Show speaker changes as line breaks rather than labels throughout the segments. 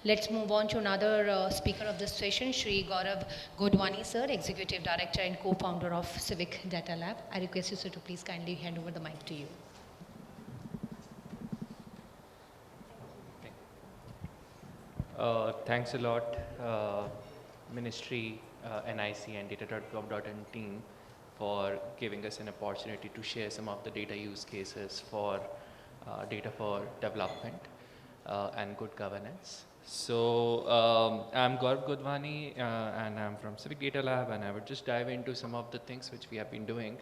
Let's move on to another speaker of this session, Shri Gaurav Godwani, sir, Executive Director and co-founder of CivicDataLab. I request you, sir, to please kindly hand over the mic to you.
Thanks a lot, Ministry, NIC and data.gov.in team for giving us an opportunity to share some of the data use cases for data for development and good governance. So I'm Gaurav Godwani and I'm from CivicDataLab, and I would just dive into some of the things which we have been doing.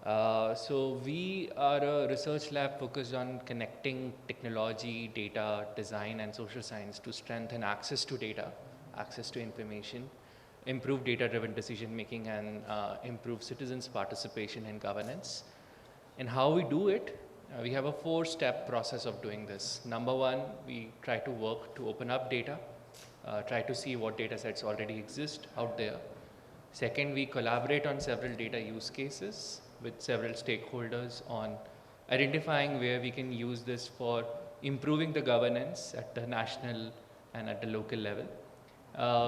So we are a research lab focused on connecting technology, data, design, and social science to strengthen access to data, access to information, improve data-driven decision-making, and improve citizens' participation in governance. And how we do it, we have a 4-step process of doing this. Number one, we try to work to open up data, try to see what data sets already exist out there. Second, we collaborate on several data use cases with several stakeholders on identifying where we can use this for improving the governance at the national and at the local level.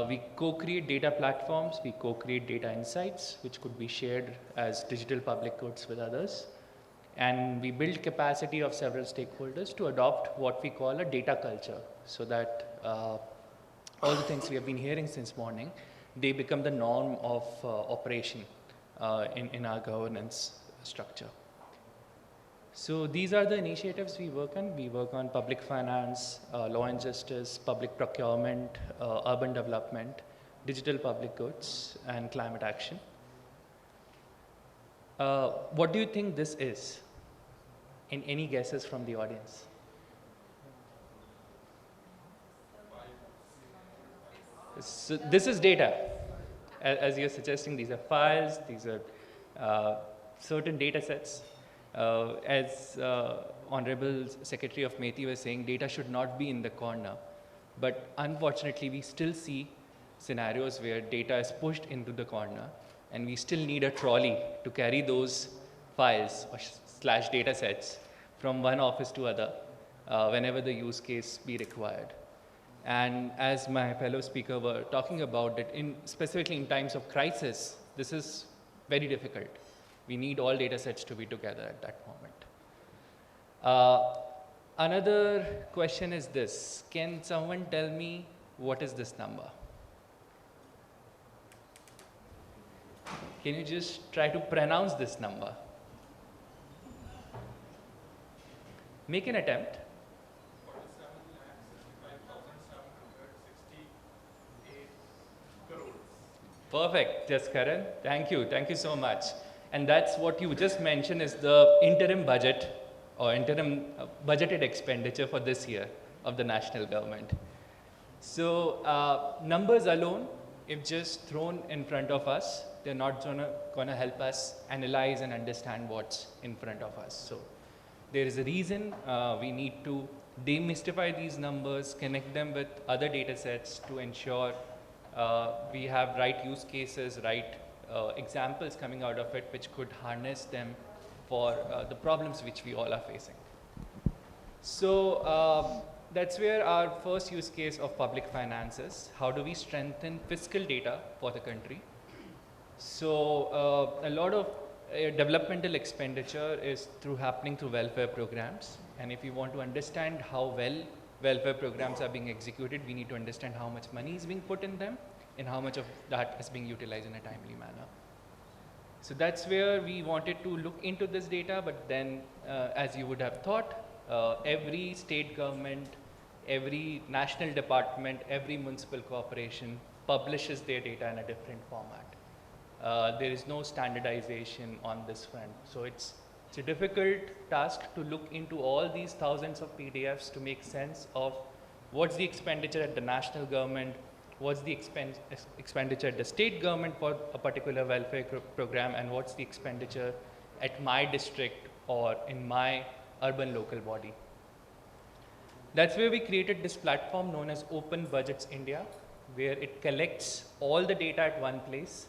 We co-create data platforms, we co-create data insights, which could be shared as digital public goods with others. And we build capacity of several stakeholders to adopt what we call a data culture, so that all the things we have been hearing since morning, they become the norm of operation in our governance structure. So these are the initiatives we work on. We work on public finance, law and justice, public procurement, urban development, digital public goods, and climate action. What do you think this is? Any guesses from the audience? So this is data. As you're suggesting, these are files, these are certain data sets. As Honorable Secretary of MeitY was saying, data should not be in the corner. But unfortunately, we still see scenarios where data is pushed into the corner, and we still need a trolley to carry those files or / data sets from one office to other whenever the use case be required. And as my fellow speaker were talking about it, specifically in times of crisis, this is very difficult. We need all data sets to be together at that moment. Another question is this: can someone tell me what is this number? Can you just try to pronounce this number? Make an attempt. Perfect, yes, Karan. Thank you so much. And that's what you just mentioned is the interim budget or interim budgeted expenditure for this year of the national government. So numbers alone, if just thrown in front of us, they're not gonna help us analyze and understand what's in front of us. So there is a reason we need to demystify these numbers, connect them with other data sets to ensure we have right use cases, right examples coming out of it, which could harness them for the problems which we all are facing. So that's where our first use case of public finances. How do we strengthen fiscal data for the country? So a lot of developmental expenditure is happening through welfare programs. And if you want to understand how well welfare programs are being executed, we need to understand how much money is being put in them and how much of that is being utilized in a timely manner. So that's where we wanted to look into this data, but then as you would have thought, every state government, every national department, every municipal corporation publishes their data in a different format. There is no standardization on this front. So it's a difficult task to look into all these thousands of PDFs to make sense of what's the expenditure at the national government, what's the expenditure at the state government for a particular welfare program, and what's the expenditure at my district or in my urban local body. That's where we created this platform known as Open Budgets India, where it collects all the data at one place,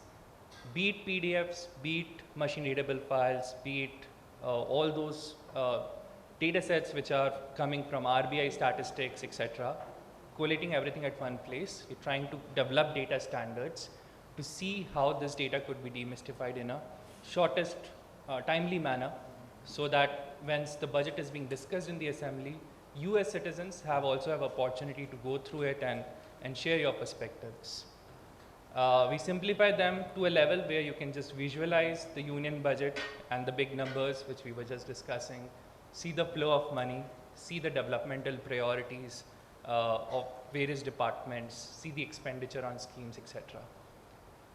be it PDFs, be it machine readable files, be it all those data sets which are coming from RBI statistics, etc., collating everything at one place. We're trying to develop data standards to see how this data could be demystified in a shortest timely manner, so that once the budget is being discussed in the assembly, you as citizens also have opportunity to go through it and share your perspectives. We simplify them to a level where you can just visualize the union budget and the big numbers which we were just discussing, see the flow of money, see the developmental priorities of various departments, see the expenditure on schemes, etc.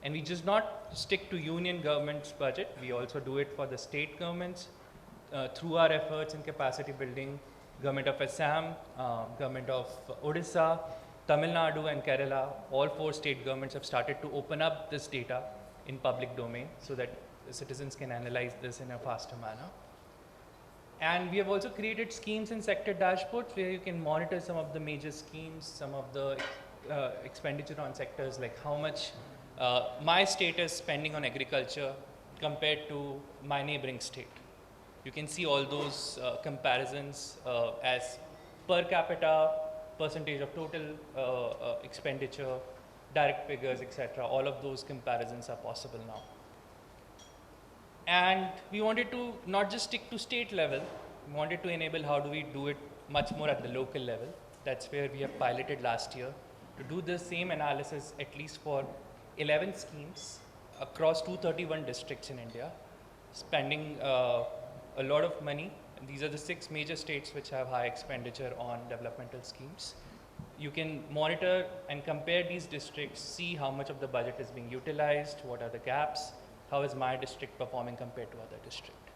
And we just not stick to union government's budget, we also do it for the state governments through our efforts in capacity building. Government of Assam, Government of Odisha, Tamil Nadu and Kerala, all 4 state governments have started to open up this data in public domain so that the citizens can analyze this in a faster manner. And we have also created schemes and sector dashboards where you can monitor some of the major schemes, some of the expenditure on sectors, like how much my state is spending on agriculture compared to my neighboring state. You can see all those comparisons as per capita, percentage of total expenditure, direct figures, etc. All of those comparisons are possible now. And we wanted to not just stick to state level, we wanted to enable how do we do it much more at the local level. That's where we have piloted last year to do the same analysis at least for 11 schemes across 231 districts in India, spending a lot of money. And these are the 6 major states which have high expenditure on developmental schemes. You can monitor and compare these districts, see how much of the budget is being utilized, what are the gaps, how is my district performing compared to other district.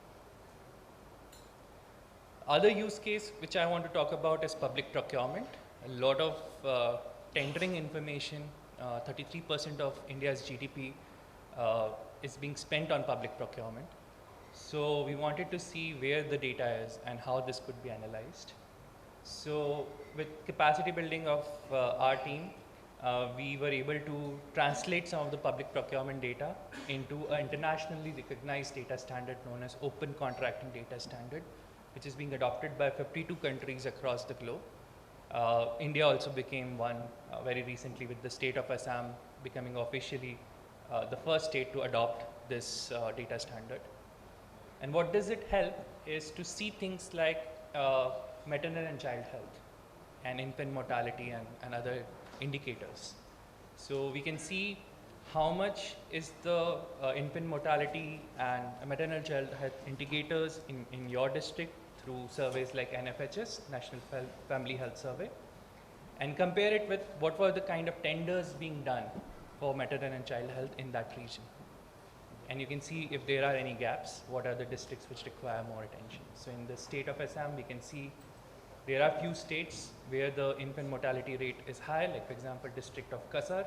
Other use case which I want to talk about is public procurement. A lot of tendering information, 33% of India's GDP is being spent on public procurement. So we wanted to see where the data is and how this could be analyzed. So with capacity building of our team, we were able to translate some of the public procurement data into an internationally recognized data standard known as Open Contracting Data Standard, which is being adopted by 52 countries across the globe. India also became one very recently, with the state of Assam becoming officially the first state to adopt this data standard. And what does it help is to see things like maternal and child health and infant mortality and other indicators. So we can see how much is the infant mortality and maternal child health indicators in your district through surveys like NFHS, National Family Health Survey, and compare it with what were the kind of tenders being done for maternal and child health in that region. And you can see if there are any gaps, what are the districts which require more attention. So in the state of Assam, we can see there are few states where the infant mortality rate is high, like for example, district of Kasar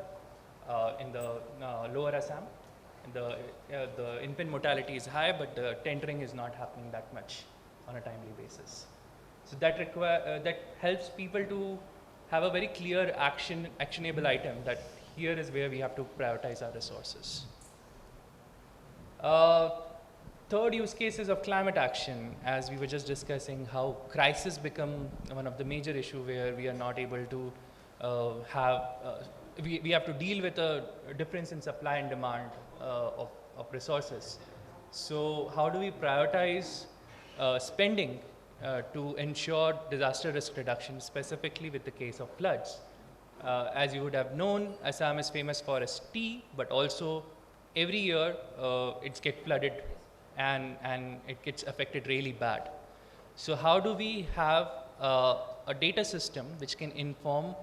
in the lower Assam. The infant mortality is high, but the tendering is not happening that much on a timely basis. So that helps people to have a very clear actionable item that here is where we have to prioritize our resources. Third use case is of climate action, as we were just discussing how crisis become one of the major issue where we are not able to we have to deal with a difference in supply and demand of resources. So how do we prioritize spending to ensure disaster risk reduction, specifically with the case of floods? As you would have known, Assam is famous for its tea, but also every year it gets flooded and it gets affected really bad. So how do we have a data system which can inform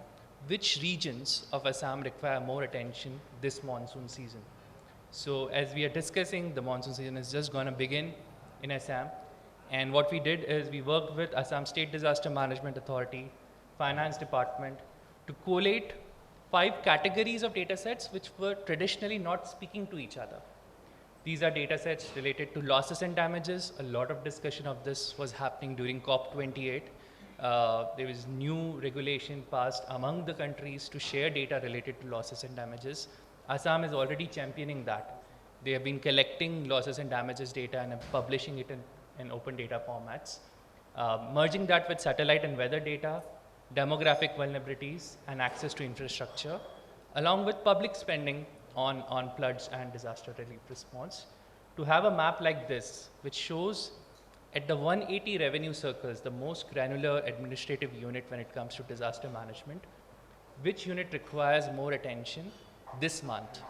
which regions of Assam require more attention this monsoon season? So as we are discussing, the monsoon season is just going to begin in Assam. And what we did is we worked with Assam State Disaster Management Authority, Finance Department, to collate 5 categories of data sets which were traditionally not speaking to each other. These are data sets related to losses and damages. A lot of discussion of this was happening during COP28. There was new regulation passed among the countries to share data related to losses and damages. Assam is already championing that. They have been collecting losses and damages data and publishing it in open data formats. Merging that with satellite and weather data demographic vulnerabilities, and access to infrastructure, along with public spending on floods and disaster relief response. To have a map like this, which shows at the 180 revenue circles, the most granular administrative unit when it comes to disaster management, which unit requires more attention this month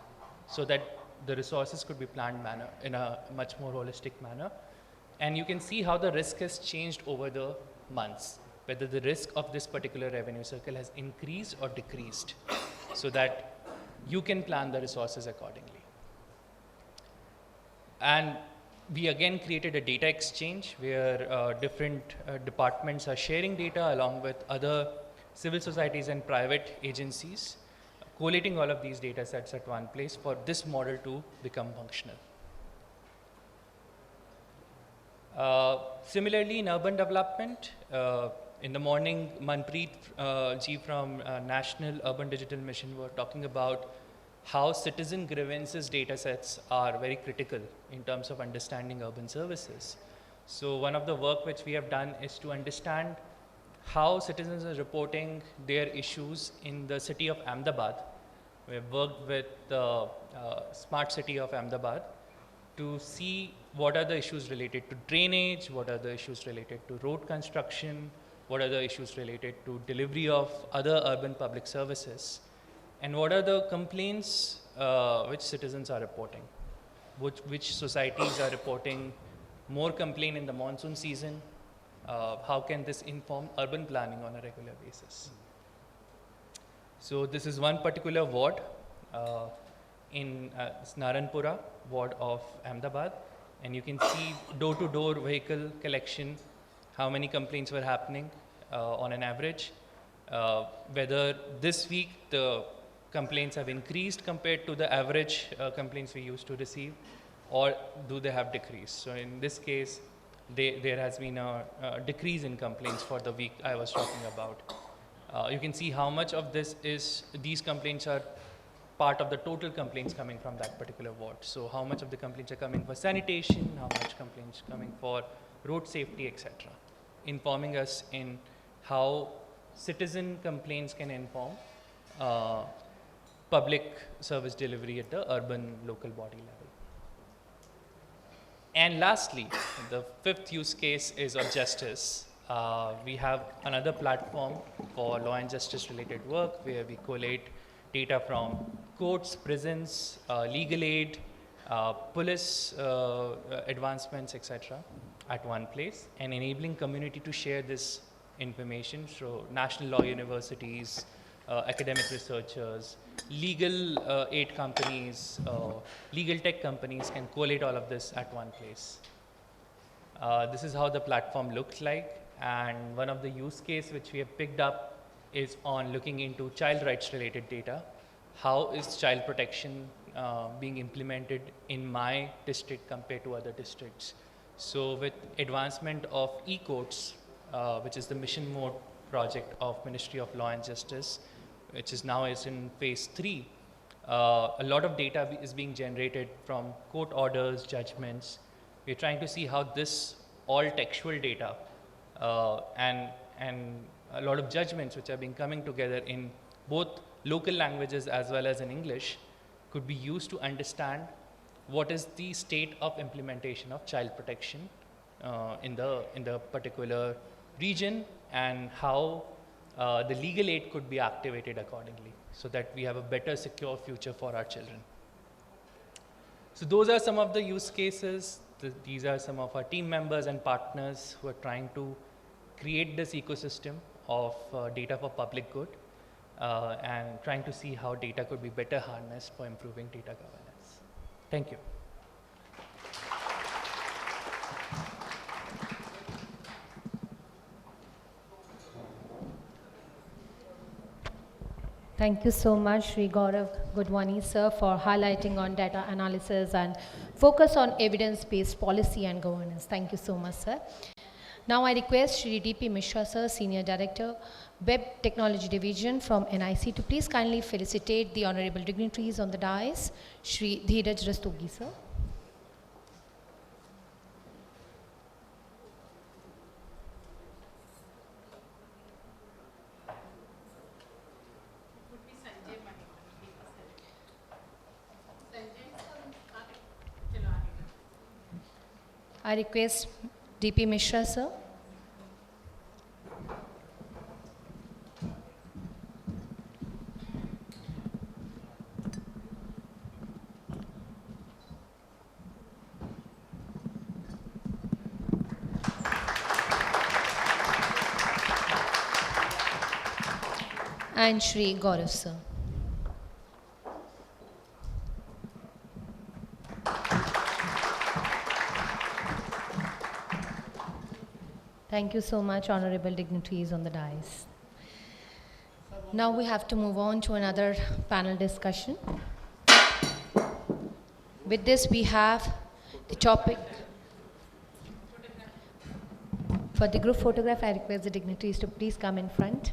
so that the resources could be planned in a much more holistic manner. And you can see how the risk has changed over the months, whether the risk of this particular revenue circle has increased or decreased, so that you can plan the resources accordingly. And we again created a data exchange where different departments are sharing data along with other civil societies and private agencies, collating all of these data sets at one place for this model to become functional. Similarly, in urban development, in the morning, Manpreet ji from National Urban Digital Mission were talking about how citizen grievances data sets are very critical in terms of understanding urban services. So one of the work which we have done is to understand how citizens are reporting their issues in the city of Ahmedabad. We have worked with the smart city of Ahmedabad to see what are the issues related to drainage, what are the issues related to road construction, what are the issues related to delivery of other urban public services, and what are the complaints which citizens are reporting, which societies are reporting more complaint in the monsoon season, how can this inform urban planning on a regular basis. So this is one particular ward in Naranpura ward of Ahmedabad, and you can see door-to-door vehicle collection, how many complaints were happening on an average, whether this week the complaints have increased compared to the average complaints we used to receive, or do they have decreased. So in this case, there has been a decrease in complaints for the week I was talking about. You can see how much of these complaints are part of the total complaints coming from that particular ward. So how much of the complaints are coming for sanitation, how much complaints coming for road safety, etc. Informing us in how citizen complaints can inform public service delivery at the urban local body level. And lastly, the fifth use case is of justice. We have another platform for law and justice related work where we collate data from courts, prisons, legal aid, police advancements, etc. at one place, and enabling community to share this information. So national law universities, academic researchers, legal aid companies, legal tech companies can collate all of this at one place. This is how the platform looks like, and one of the use case which we have picked up is on looking into child rights related data. How is child protection being implemented in my district compared to other districts? So with advancement of e-courts, which is the mission mode project of Ministry of Law and Justice, which is now in phase 3, a lot of data is being generated from court orders, judgments. We're trying to see how this all textual data and a lot of judgments which are being coming together in both local languages as well as in English could be used to understand what is the state of implementation of child protection in the particular region, and how the legal aid could be activated accordingly so that we have a better secure future for our children. So those are some of the use cases. These are some of our team members and partners who are trying to create this ecosystem of data for public good and trying to see how data could be better harnessed for improving data governance. Thank you.
Thank you so much, Shri Gaurav Godwani, sir, for highlighting on data analysis and focus on evidence-based policy and governance. Thank you so much, sir. Now I request Shri D.P. Mishra, sir, Senior Director, Web Technology Division from NIC, to please kindly felicitate the honorable dignitaries on the dais. Shri Dheeraj Rastogi, sir. I request DP Mishra, sir. And Shri Gaurav, sir. Thank you so much, honorable dignitaries on the dais. Now we have to move on to another panel discussion. With this, we have the topic. For the group photograph, I request the dignitaries to please come in front.